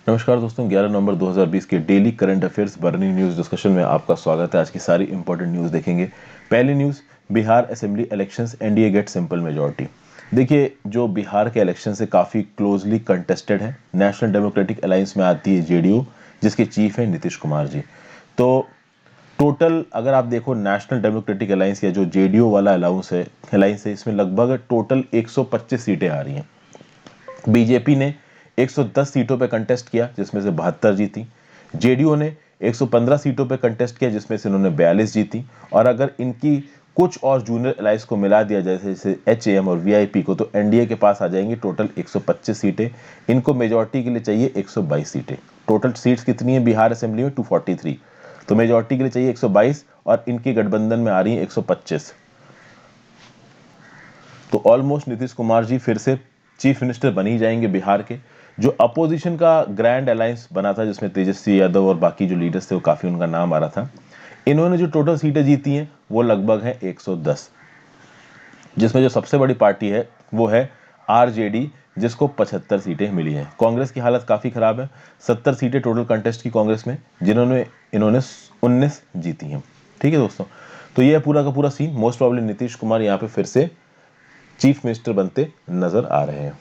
नमस्कार दोस्तों, 11 नवंबर 2020 के daily current affairs burning news discussion में आपका स्वागत है। आज की सारी इंपॉर्टेंट न्यूज़ देखेंगे। पहली news, Bihar assembly elections, NDA get simple majority. देखिए, जो बिहार के इलेक्शन से काफ़ी क्लोजली कंटेस्टेड है। नेशनल डेमोक्रेटिक अलायंस में आती है जेडीयू, जिसके चीफ है नीतीश कुमार जी। तो टोटल अगर आप देखो नेशनल डेमोक्रेटिक अलायंस या जो जेडीयू वाला अलायंस है, इसमें लगभग टोटल 125 सीटें आ रही हैं। बीजेपी ने 110 सीटों पे कंटेस्ट किया, जिसमें से 72 जीती। जेडीयू ने 115 सीटों पे कंटेस्ट किया, जिसमें से इन्होंने 42 जीती। और अगर इनकी कुछ और जूनियर अलायंस को मिला दिया जाए, जैसे एचएएम और वीआईपी को, तो एनडीए के पास आ जाएंगी टोटल 125 सीटें। इनको मेजॉरिटी के लिए चाहिए 122 सीटें। टोटल सीट्स कितनी है बिहार असेंबली में? 243। तो मेजॉरिटी के लिए चाहिए 122 और इनकी गठबंधन में आ रही है 125। तो ऑलमोस्ट नीतीश कुमार जी फिर से चीफ मिनिस्टर बन ही जाएंगे बिहार के। जो अपोजिशन का ग्रैंड अलायंस बना था, जिसमें तेजस्वी यादव और बाकी जो लीडर्स थे, वो काफी उनका नाम आ रहा था। इन्होंने जो टोटल सीटें जीती हैं वो लगभग है 110, जिसमें जो सबसे बड़ी पार्टी है वो है आरजेडी, जिसको 75 सीटें मिली हैं। कांग्रेस की हालत काफी खराब है। 70 सीटें टोटल कंटेस्ट की कांग्रेस में, इन्होंने 19 जीती हैं। ठीक है दोस्तों, तो ये पूरा का पूरा scene. Most probably Nitish Kumar यहाँ पे फिर से चीफ मिनिस्टर बनते नजर आ रहे हैं।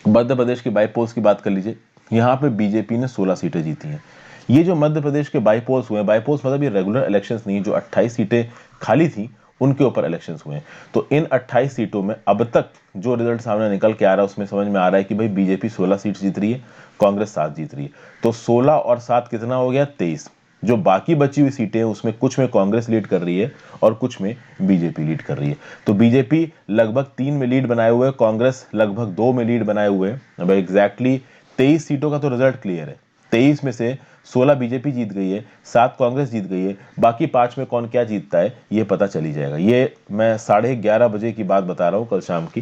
मध्य प्रदेश के बाईपोल्स की बात कर लीजिए। यहाँ पे बीजेपी ने 16 सीटें जीती हैं। ये जो मध्य प्रदेश के बाईपोल्स हुए, बाईपोल्स मतलब ये रेगुलर इलेक्शंस नहीं, जो 28 सीटें खाली थी उनके ऊपर इलेक्शंस हुए हैं। तो इन 28 सीटों में अब तक जो रिजल्ट सामने निकल के आ रहा है, उसमें समझ में आ रहा है कि भाई बीजेपी 16 सीट जीत रही है, कांग्रेस 7 जीत रही है। तो 16 और 7 कितना हो गया? 23। जो बाकी बची हुई सीटें हैं उसमें कुछ में कांग्रेस लीड कर रही है और कुछ में बीजेपी लीड कर रही है। तो बीजेपी लगभग 3 में लीड बनाए हुए है, कांग्रेस लगभग 2 में लीड बनाए हुए है। अब एग्जैक्टली 23 सीटों का तो रिजल्ट क्लियर है। 23 में से 16 बीजेपी जीत गई है, 7 कांग्रेस जीत गई है, बाकी 5 में कौन क्या जीतता है ये पता चली जाएगा। ये मैं 11:30 बजे की बात बता रहा हूं, कल शाम की।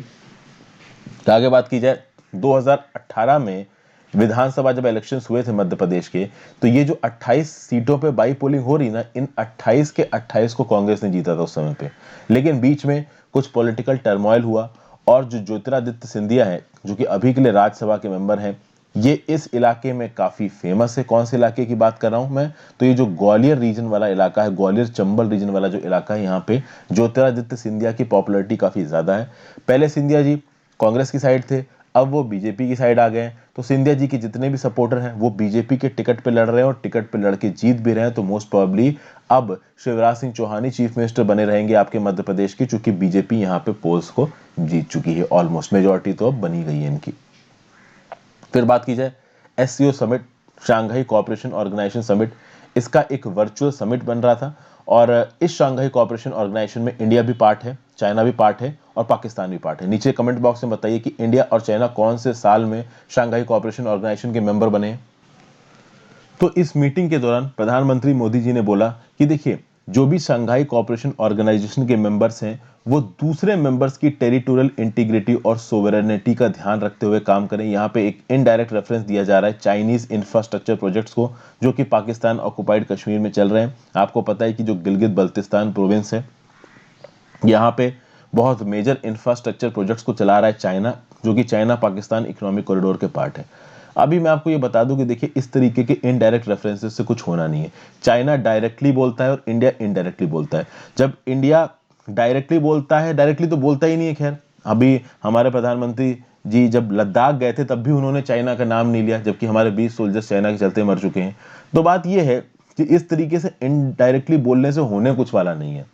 तो आगे बात की जाए, 2018 में विधानसभा जब इलेक्शंस हुए थे मध्य प्रदेश के, तो ये जो 28 सीटों पे बाई पोलिंग हो रही ना, इन 28 के 28 को कांग्रेस ने जीता था उस समय पे। लेकिन बीच में कुछ पॉलिटिकल टर्मोइल हुआ और जो ज्योतिरादित्य सिंधिया है, जो कि अभी के लिए राज्यसभा के मेंबर हैं, ये इस इलाके में काफी फेमस है। कौन से इलाके की बात कर रहा हूं मैं? तो ये जो ग्वालियर रीजन वाला इलाका है, ग्वालियर चंबल रीजन वाला जो इलाका है, यहाँ पे ज्योतिरादित्य सिंधिया की पॉपुलैरिटी काफी ज्यादा है। पहले सिंधिया जी कांग्रेस की साइड थे, अब वो बीजेपी की साइड आ गए। तो सिंधिया जी के जितने भी सपोर्टर हैं वो बीजेपी के टिकट पे लड़ रहे हैं और टिकट पे लड़के जीत भी रहे हैं। तो मोस्ट प्रोबेबली अब शिवराज सिंह चौहान ही चीफ मिनिस्टर बने रहेंगे आपके मध्य प्रदेश की, चूंकि बीजेपी यहाँ पे पोल्स को जीत चुकी है। ऑलमोस्ट मेजोरिटी तो अब बनी गई है इनकी। फिर बात की जाए SCO summit, Shanghai cooperation organisation summit, इसका एक वर्चुअल समिट बन रहा था। और इस शांघाई कोऑपरेशन ऑर्गेनाइजेशन में इंडिया भी पार्ट है, चाइना भी पार्ट है और पाकिस्तान भी पार्ट है। नीचे कमेंट बॉक्स में बताइए कि इंडिया और चाइना कौन से साल में शांघाई कोऑपरेशन ऑर्गेनाइजेशन के मेंबर बने। तो इस मीटिंग के दौरान प्रधानमंत्री मोदी जी ने बोला कि देखिए, जो भी शंघाई कोऑपरेशन ऑर्गेनाइजेशन के मेंबर्स हैं वो दूसरे मेंबर्स की टेरिटोरियल इंटीग्रिटी और सोवरेनिटी का ध्यान रखते हुए काम करें। यहाँ पे एक इनडायरेक्ट रेफरेंस दिया जा रहा है चाइनीज इंफ्रास्ट्रक्चर प्रोजेक्ट्स को, जो कि पाकिस्तान ऑक्युपाइड कश्मीर में चल रहे हैं। आपको पता है कि जो गिलगित बल्तिस्तान प्रोविंस है, यहाँ पे बहुत मेजर इंफ्रास्ट्रक्चर प्रोजेक्ट्स को चला रहा है चाइना, जो कि चाइना पाकिस्तान इकोनॉमिक कॉरिडोर के पार्ट है। अभी मैं आपको ये बता दूं कि देखिए, इस तरीके के इनडायरेक्ट रेफरेंसेस से कुछ होना नहीं है। चाइना डायरेक्टली बोलता है और इंडिया इनडायरेक्टली बोलता है। जब इंडिया डायरेक्टली बोलता है, डायरेक्टली तो बोलता ही नहीं है, खैर अभी हमारे प्रधानमंत्री जी जब लद्दाख गए थे तब भी उन्होंने चाइना का नाम नहीं लिया, जबकि हमारे 20 सोल्जर्स चाइना के चलते मर चुके हैं। तो बात यह है कि इस तरीके से इनडायरेक्टली बोलने से होने कुछ वाला नहीं है।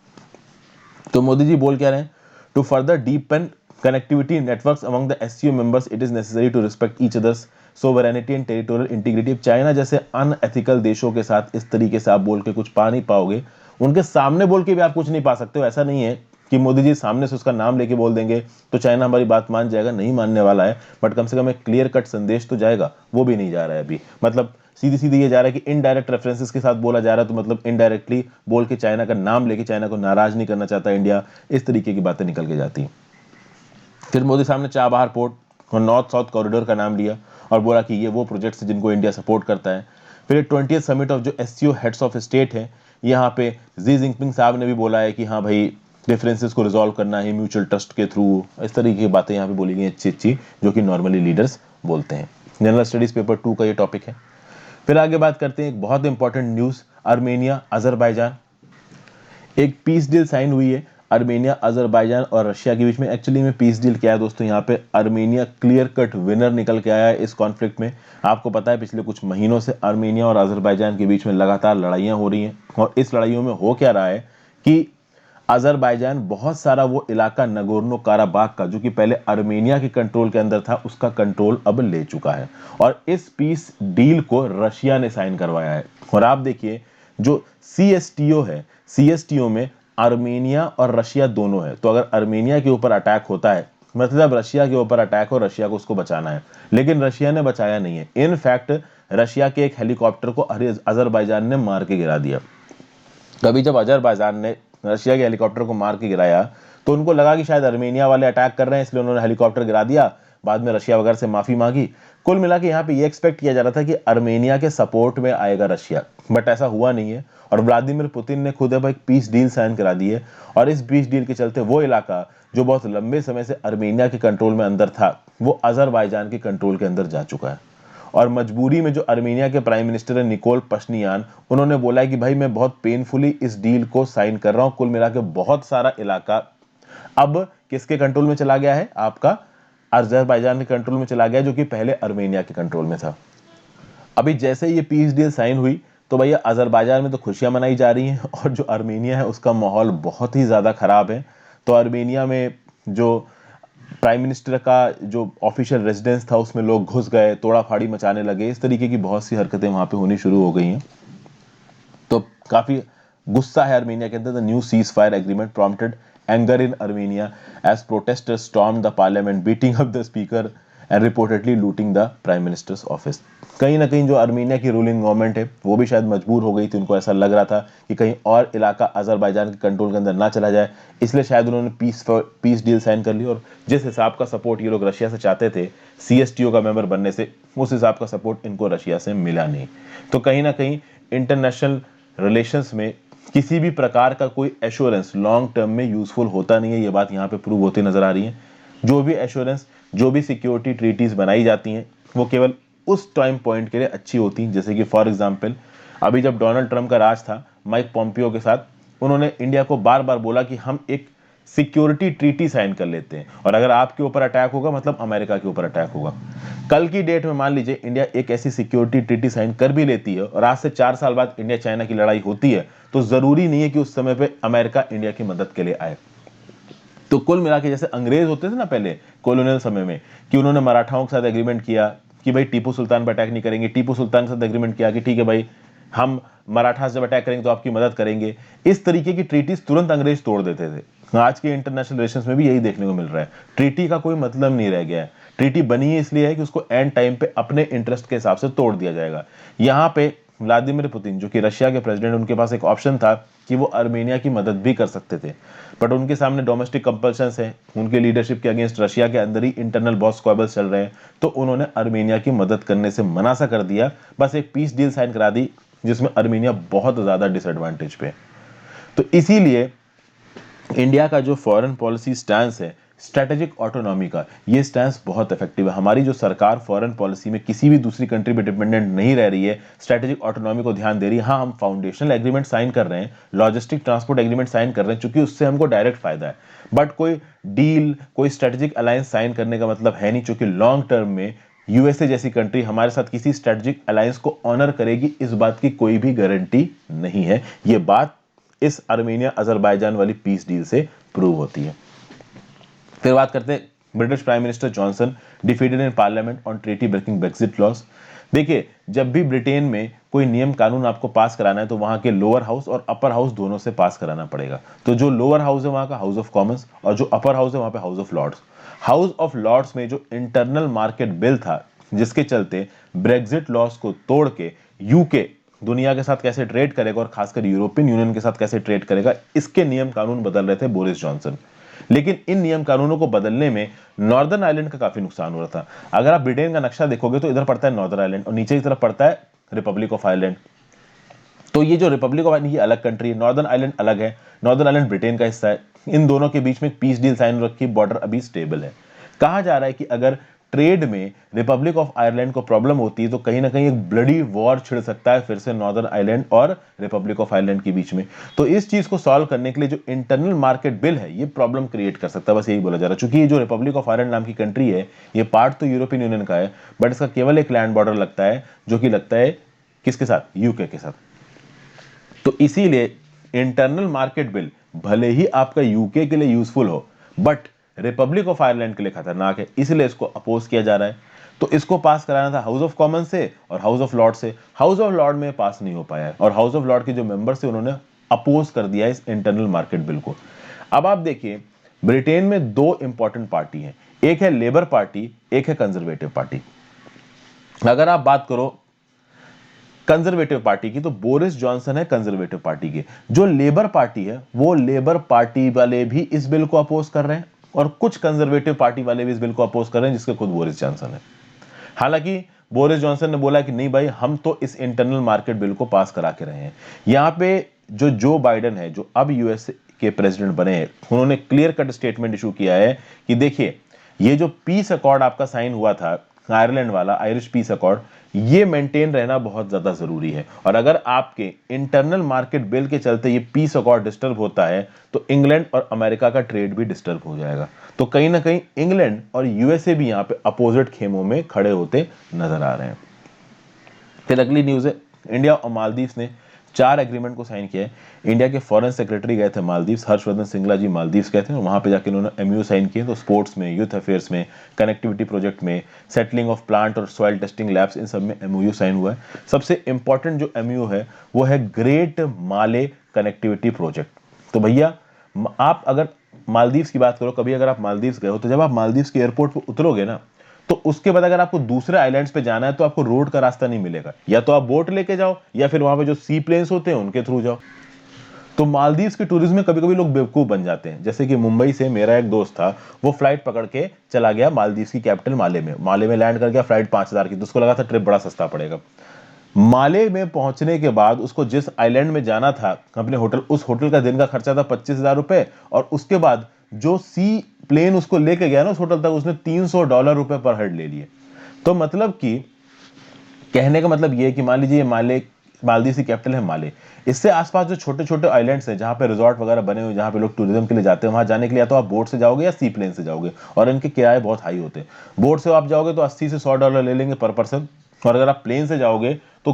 तो मोदी जी बोल क्या रहे हैं? To further deepen connectivity networks among the SCO members, it is necessary to respect each other's sovereignty and territorial integrity. China जैसे अनएथिकल देशों के साथ इस तरीके से आप बोल के कुछ पा नहीं पाओगे। उनके सामने बोल के भी आप कुछ नहीं पा सकते हो। ऐसा नहीं है कि मोदी जी सामने से उसका नाम लेके बोल देंगे तो चाइना हमारी बात मान जाएगा, नहीं मानने वाला है। बट कम से कम एक क्लियर कट संदेश तो जाएगा, वो भी नहीं जा रहा है अभी। मतलब सीधी सीधी ये जा रहा है कि इनडायरेक्ट रेफरेंसेस के साथ बोला जा रहा है, तो मतलब इनडायरेक्टली बोल के चाइना का नाम लेके चाइना को नाराज नहीं करना चाहता इंडिया, इस तरीके की बातें निकल के जाती। फिर मोदी साहब ने चाबहार पोर्ट और नॉर्थ साउथ कॉरिडोर का नाम लिया और बोला कि ये वो प्रोजेक्ट्स हैं जिनको इंडिया सपोर्ट करता है। फिर 20th समिट ऑफ जो एससीओ हेड्स ऑफ स्टेट है, यहाँ पे जी जिनपिंग साहब ने भी बोला है कि हाँ भाई, डिफरेंसेस को रिजॉल्व करना है म्यूचुअल ट्रस्ट के थ्रू। इस तरीके की बातें यहाँ पे बोली गई अच्छी अच्छी, जो कि नॉर्मली लीडर्स बोलते हैं। जनरल स्टडीज पेपर 2 का ये टॉपिक है। फिर आगे बात करते हैं एक बहुत इंपॉर्टेंट न्यूज, आर्मेनिया अजरबैजान, एक पीस डील साइन हुई है आर्मेनिया अजरबैजान और रशिया के बीच में। एक्चुअली में पीस डील क्या है दोस्तों, यहाँ पे आर्मेनिया क्लियर कट विनर निकल के आया है इस कॉन्फ्लिक्ट में। आपको पता है पिछले कुछ महीनों से आर्मेनिया और अजरबैजान के बीच में लगातार लड़ाइयाँ हो रही हैं, और इस लड़ाइयों में हो क्या रहा है कि अजरबैजान बहुत सारा वो इलाका नगोर्नो काराबाग का, जो कि पहले आर्मेनिया के कंट्रोल के अंदर था, उसका कंट्रोल अब ले चुका है। और इस पीस डील को रशिया ने साइन करवाया है। और आप देखिए जो सीएसटीओ है, सीएसटीओ में आर्मेनिया और रशिया दोनों है। तो अगर आर्मेनिया के ऊपर अटैक होता है, मतलब रशिया के ऊपर अटैक हो, रशिया को उसको बचाना है। लेकिन रशिया ने बचाया नहीं है। इनफैक्ट रशिया के एक हेलीकॉप्टर को अजरबैजान ने मार के गिरा दिया। तभी जब अजरबैजान ने रशिया के हेलीकॉप्टर को मार के गिराया तो उनको लगा कि शायद आर्मेनिया वाले अटैक कर रहे हैं, इसलिए उन्होंने हेलीकॉप्टर गिरा दिया। बाद में रशिया वगैरह से माफी मांगी। कुल मिला के यहाँ पे ये एक्सपेक्ट किया जा रहा था कि आर्मेनिया के सपोर्ट में आएगा रशिया, बट ऐसा हुआ नहीं है। और व्लादिमीर पुतिन ने खुद अब एक पीस डील साइन करा दी है। और इस पीस डील के चलते वो इलाका जो बहुत लंबे समय से आर्मेनिया के कंट्रोल में अंदर था, वो अजरबैजान के कंट्रोल के अंदर जा चुका है। और मजबूरी में जो आर्मेनिया के प्राइम मिनिस्टर है निकोल पश्नियान, उन्होंने बोला है कि भाई मैं बहुत पेनफुली इस डील को साइन कर रहा हूं। कुल मिला के बहुत सारा इलाका अब किसके कंट्रोल में चला गया है, आपका अजरबैजान के कंट्रोल में चला गया, जो कि पहले आर्मेनिया के कंट्रोल में था। अभी जैसे ये पीस डील साइन हुई तो भैया अजरबैजान में तो खुशियां मनाई जा रही हैं, और जो आर्मेनिया है उसका माहौल बहुत ही ज्यादा खराब है। तो आर्मेनिया में जो प्राइम मिनिस्टर का जो ऑफिशियल रेजिडेंस था उसमें लोग घुस गए, तोड़ा फाड़ी मचाने लगे, इस तरीके की बहुत सी हरकतें वहां पे होनी शुरू हो गई हैं। तो काफी गुस्सा है आर्मेनिया के अंदर। The new cease fire agreement prompted anger in Armenia as protesters storm the parliament, beating up the speaker and reportedly looting the prime minister's office. कहीं ना कहीं जो आर्मेनिया की रूलिंग गवर्नमेंट है वो भी शायद मजबूर हो गई थी। उनको ऐसा लग रहा था कि कहीं और इलाका अजरबैजान के कंट्रोल के अंदर ना चला जाए, इसलिए शायद उन्होंने पीस डील साइन कर ली। और जिस हिसाब का सपोर्ट ये लोग रशिया से चाहते थे सीएसटीओ का मेंबर बनने से, उस हिसाब का सपोर्ट इनको रशिया से मिला नहीं। तो कहीं ना कहीं इंटरनेशनल रिलेशंस में किसी भी प्रकार का कोई एश्योरेंस लॉन्ग टर्म में यूजफुल होता नहीं है। ये बात यहाँ पे प्रूव होती नजर आ रही है। जो भी एश्योरेंस, जो भी सिक्योरिटी ट्रीटीज बनाई जाती हैं, वो केवल उस टाइम पॉइंट के लिए अच्छी होती हैं। जैसे कि फॉर एग्जांपल अभी जब डोनाल्ड ट्रंप का राज था माइक पॉम्पियो के साथ, उन्होंने इंडिया को बार बार बोला कि हम एक सिक्योरिटी ट्रीटी साइन कर लेते हैं, और अगर आपके ऊपर अटैक होगा मतलब अमेरिका के ऊपर अटैक होगा। कल की डेट में मान लीजिए इंडिया एक ऐसी सिक्योरिटी ट्रीटी साइन कर भी लेती है, और आज से 4 साल बाद इंडिया चाइना की लड़ाई होती है, तो जरूरी नहीं है कि उस समय पे अमेरिका इंडिया की मदद के लिए आए। तो कुल मिला के जैसे अंग्रेज होते थे ना पहले कॉलोनियल समय में, कि उन्होंने मराठाओं के साथ एग्रीमेंट किया कि भाई टीपू सुल्तान पर अटैक नहीं करेंगे, टीपू सुल्तान के साथ एग्रीमेंट किया कि ठीक है भाई हम मराठा जब अटैक करेंगे तो आपकी मदद करेंगे। इस तरीके की ट्रीटीज तुरंत अंग्रेज तोड़ देते थे। आज के इंटरनेशनल रिलेशंस में भी यही देखने को मिल रहा है। ट्रीटी का कोई मतलब नहीं रह गया है। ट्रीटी बनी है इसलिए है कि उसको एंड टाइम पे अपने इंटरेस्ट के हिसाब से तोड़ दिया जाएगा। यहाँ पे व्लादिमीर पुतिन जो कि रशिया के प्रेसिडेंट, उनके पास एक ऑप्शन था कि वो आर्मेनिया की मदद भी कर सकते थे, बट उनके सामने डोमेस्टिक कंपल्शंस है, उनके लीडरशिप के अगेंस्ट रशिया के अंदर ही इंटरनल बॉस स्क्वैबल्स चल रहे हैं। तो उन्होंने आर्मेनिया की मदद करने से मना सा कर दिया, बस एक पीस डील साइन करा दी जिसमें आर्मेनिया बहुत ज्यादा डिसएडवांटेज पे। तो इसीलिए इंडिया का जो फॉरेन पॉलिसी स्टैंस है, स्ट्रेटेजिक ऑटोनॉमी का, ये स्टैंस बहुत इफेक्टिव है। हमारी जो सरकार फॉरेन पॉलिसी में किसी भी दूसरी कंट्री पे डिपेंडेंट नहीं रह रही है, स्ट्रेटेजिक ऑटोनॉमी को ध्यान दे रही है। हाँ, हम फाउंडेशनल एग्रीमेंट साइन कर रहे हैं, लॉजिस्टिक ट्रांसपोर्ट एग्रीमेंट साइन कर रहे हैं, क्योंकि उससे हमको डायरेक्ट फायदा है, बट कोई डील, कोई स्ट्रेटेजिक अलायंस साइन करने का मतलब है नहीं, क्योंकि लॉन्ग टर्म में यूएसए जैसी कंट्री हमारे साथ किसी स्ट्रेटेजिक अलायंस को ऑनर करेगी, इस बात की कोई भी गारंटी नहीं है। ये बात इस आर्मेनिया अजरबैजान वाली पीस डील से प्रूव होती है। फिर बात करते हैं British prime minister Johnson defeated in parliament on treaty breaking Brexit laws. देखिए, जब भी ब्रिटेन में कोई नियम कानून आपको पास कराना है तो वहां के लोअर हाउस और अपर हाउस दोनों से पास कराना पड़ेगा। तो जो लोअर हाउस है वहां का हाउस ऑफ कॉमन्स, और जो अपर हाउस है वहां पे house of lords. House of lords में जो इंटरनल मार्केट बिल था, जिसके चलते ब्रेक्सिट लॉस को तोड़ के यूके दुनिया के साथ कैसे ट्रेड करेगा और खासकर यूरोपियन यूनियन के साथ कैसे ट्रेड करेगा, इसके नियम कानून बदल रहे थे बोरिस जॉनसन। लेकिन इन नियम कानूनों को बदलने में नॉर्दर्न आइलैंड का काफी नुकसान हो रहा था। अगर आप ब्रिटेन का नक्शा देखोगे तो इधर पड़ता है नॉर्दर्न आइलैंड और नीचे की तरफ पड़ता है रिपब्लिक ऑफ आयरलैंड। तो ये जो रिपब्लिक ऑफ आयरलैंड ये अलग कंट्री है, नॉर्दर्न आइलैंड अलग है। नॉर्दर्न आइलैंड ब्रिटेन का हिस्सा है। इन दोनों के बीच में पीस डील साइन रखी, बॉर्डर अभी स्टेबल है। कहा जा रहा है कि अगर ट्रेड में रिपब्लिक ऑफ आयरलैंड को प्रॉब्लम होती है तो कहीं ना कहीं एक ब्लडी वॉर छिड़ सकता है फिर से नॉर्दर्न आयरलैंड और रिपब्लिक ऑफ आयरलैंड के बीच में। तो इस चीज को सॉल्व करने के लिए जो इंटरनल मार्केट बिल है ये प्रॉब्लम क्रिएट कर सकता है, बस यही बोला जा रहा है। चूंकि ये जो रिपब्लिक ऑफ आयरलैंड नाम की कंट्री है ये पार्ट तो यूरोपियन यूनियन का है, बट इसका केवल एक लैंड बॉर्डर लगता है जो कि लगता है किसके साथ, यूके के साथ। तो इसीलिए इंटरनल मार्केट बिल भले ही आपका यूके के लिए यूजफुल हो बट रिपब्लिक ऑफ आयरलैंड के लिए खतरनाक है, इसलिए इसको अपोज किया जा रहा है। तो इसको पास कराना था हाउस ऑफ कॉमन से और हाउस ऑफ लॉर्ड से। हाउस ऑफ लॉर्ड में पास नहीं हो पाया है और हाउस ऑफ लॉर्ड के जो मेंबर्स थे उन्होंने अपोज कर दिया इस इंटरनल मार्केट बिल को। अब आप देखिए ब्रिटेन में दो इंपॉर्टेंट पार्टी हैं, एक है लेबर पार्टी, एक है कंजर्वेटिव पार्टी। अगर आप बात करो कंजर्वेटिव पार्टी की तो बोरिस जॉनसन है कंजर्वेटिव पार्टी के। जो लेबर पार्टी है वो लेबर पार्टी वाले भी इस बिल को अपोज कर रहे हैं और कुछ कंजर्वेटिव पार्टी वाले भी इस बिल को अपोज कर रहे हैं जिसके खुद बोरिस जॉनसन है। हालांकि बोरिस जॉनसन ने बोला कि नहीं भाई हम तो इस इंटरनल मार्केट बिल को पास करा के रहे हैं। यहां पे जो बाइडेन है जो अब यूएस के प्रेसिडेंट बने हैं उन्होंने क्लियर कट स्टेटमेंट इशू किया है कि देखिए ये जो पीस अकॉर्ड आपका साइन हुआ था आयरलैंड वाला आयरिश पीस अकॉर्ड ये मेंटेन रहना बहुत ज्यादा जरूरी है और अगर आपके इंटरनल मार्केट बिल के चलते ये पीस अकॉर्ड डिस्टर्ब होता है तो इंग्लैंड और अमेरिका का ट्रेड भी डिस्टर्ब हो जाएगा। तो कहीं ना कहीं इंग्लैंड और यूएसए भी यहां पे अपोजिट खेमों में खड़े होते नजर आ रहे हैं। फिर अगली न्यूज है इंडिया और मालदीव्स ने 4 एग्रीमेंट को साइन किया है। इंडिया के फॉरेन सेक्रेटरी गए थे मालदीव्स, हर्षवर्धन सिंगला जी मालदीव्स गए थे और वहां पे जाके उन्होंने एमयू साइन किए। तो स्पोर्ट्स में, यूथ अफेयर्स में, कनेक्टिविटी प्रोजेक्ट में, सेटलिंग ऑफ प्लांट और सॉइल टेस्टिंग लैब्स, इन सब में एमओयू साइन हुआ है। सबसे इंपॉर्टेंट जो एमयू है वो है ग्रेट माले कनेक्टिविटी प्रोजेक्ट। तो भैया आप अगर मालदीव्स की बात करो, कभी अगर आप मालदीव्स गए हो तो जब आप मालदीव्स के एयरपोर्ट पर उतरोगे ना तो उसके बाद अगर आपको दूसरे आइलैंड्स पे जाना है तो आपको रोड का रास्ता नहीं मिलेगा, या तो आप बोट लेके जाओ या फिर वहां पे जो सी प्लेन्स होते हैं उनके थ्रू जाओ। तो मालदीव्स के टूरिज्म में कभी कभी लोग बेवकूफ बन जाते हैं। जैसे कि मुंबई से मेरा एक दोस्त था, वो फ्लाइट पकड़ के चला गया मालदीव्स की कैपिटल माले में लैंड कर गया, फ्लाइट 5,000 की, तो उसको लगा था ट्रिप बड़ा सस्ता पड़ेगा। माले में पहुंचने के बाद उसको जिस आइलैंड में जाना था अपने होटल, उस होटल का दिन का खर्चा था 25,000 रुपए और उसके बाद जो सी प्लेन उसको लेके गया ना उस होटल तक उसने $300 रुपए पर हेड ले लिए। तो मतलब कि कहने का मतलब ये है कि मान लीजिए मालदीव की कैपिटल है माले, इससे आसपास जो छोटे छोटे आइलैंड्स हैं जहां पे रिजॉर्ट वगैरह बने हुए जहां पे लोग टूरिज्म के लिए जाते हैं, वहां जाने के लिए या तो आप बोट से जाओगे या सी प्लेन से जाओगे और इनके किराए बहुत हाई होते हैं। बोट से आप जाओगे तो 80 से $100 ले लेंगे पर पर्सन और अगर आप प्लेन से जाओगे तो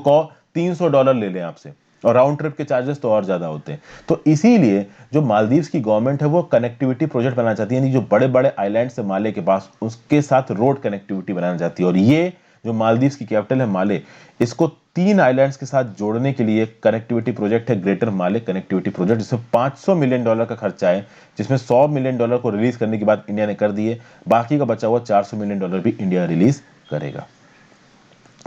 $300 ले लें आपसे और राउंड ट्रिप के चार्जेस तो और ज्यादा होते हैं। तो इसीलिए जो मालदीव्स की गवर्नमेंट है वो कनेक्टिविटी प्रोजेक्ट बनाना चाहती है, यानी जो बड़े बड़े आइलैंड्स है माले के पास उसके साथ रोड कनेक्टिविटी बनाना चाहती है। और ये जो मालदीव्स की कैपिटल है माले, इसको 3 आइलैंड्स के साथ जोड़ने के लिए कनेक्टिविटी प्रोजेक्ट है ग्रेटर माले कनेक्टिविटी प्रोजेक्ट, जिसमें $500 मिलियन का खर्चा है, जिसमें $100 मिलियन को रिलीज करने के बाद इंडिया ने कर दिए, बाकी का बचा हुआ $400 मिलियन भी इंडिया रिलीज करेगा।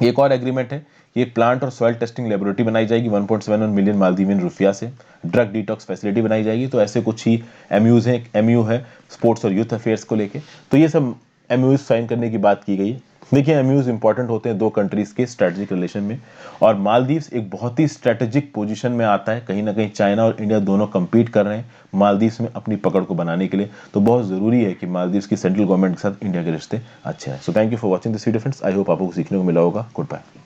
एक और एग्रीमेंट है कि एक प्लांट और सॉइल टेस्टिंग लेबोरेटरी बनाई जाएगी 1.71 मिलियन मालदीवियन रुपया से, ड्रग डिटॉक्स फैसिलिटी बनाई जाएगी। तो ऐसे कुछ ही एमयूज हैं, एमयू है स्पोर्ट्स और यूथ अफेयर्स को लेके। तो ये सब एमयूज साइन करने की बात की गई। देखिए एमयूज इंपॉर्टेंट होते हैं दो कंट्रीज के स्ट्रेटेजिक रिलेशन में और मालदीव्स एक बहुत ही स्ट्रेटेजिक पोजीशन में आता है। कहीं ना कहीं चाइना और इंडिया दोनों compete कर रहे हैं मालदीव्स में अपनी पकड़ को बनाने के लिए। तो बहुत जरूरी है कि मालदीव्स की सेंट्रल गवर्नमेंट के साथ इंडिया के रिश्ते अच्छे हैं। So thank you for watching this video friends, I hope आपको सीखने को मिला होगा। Good bye.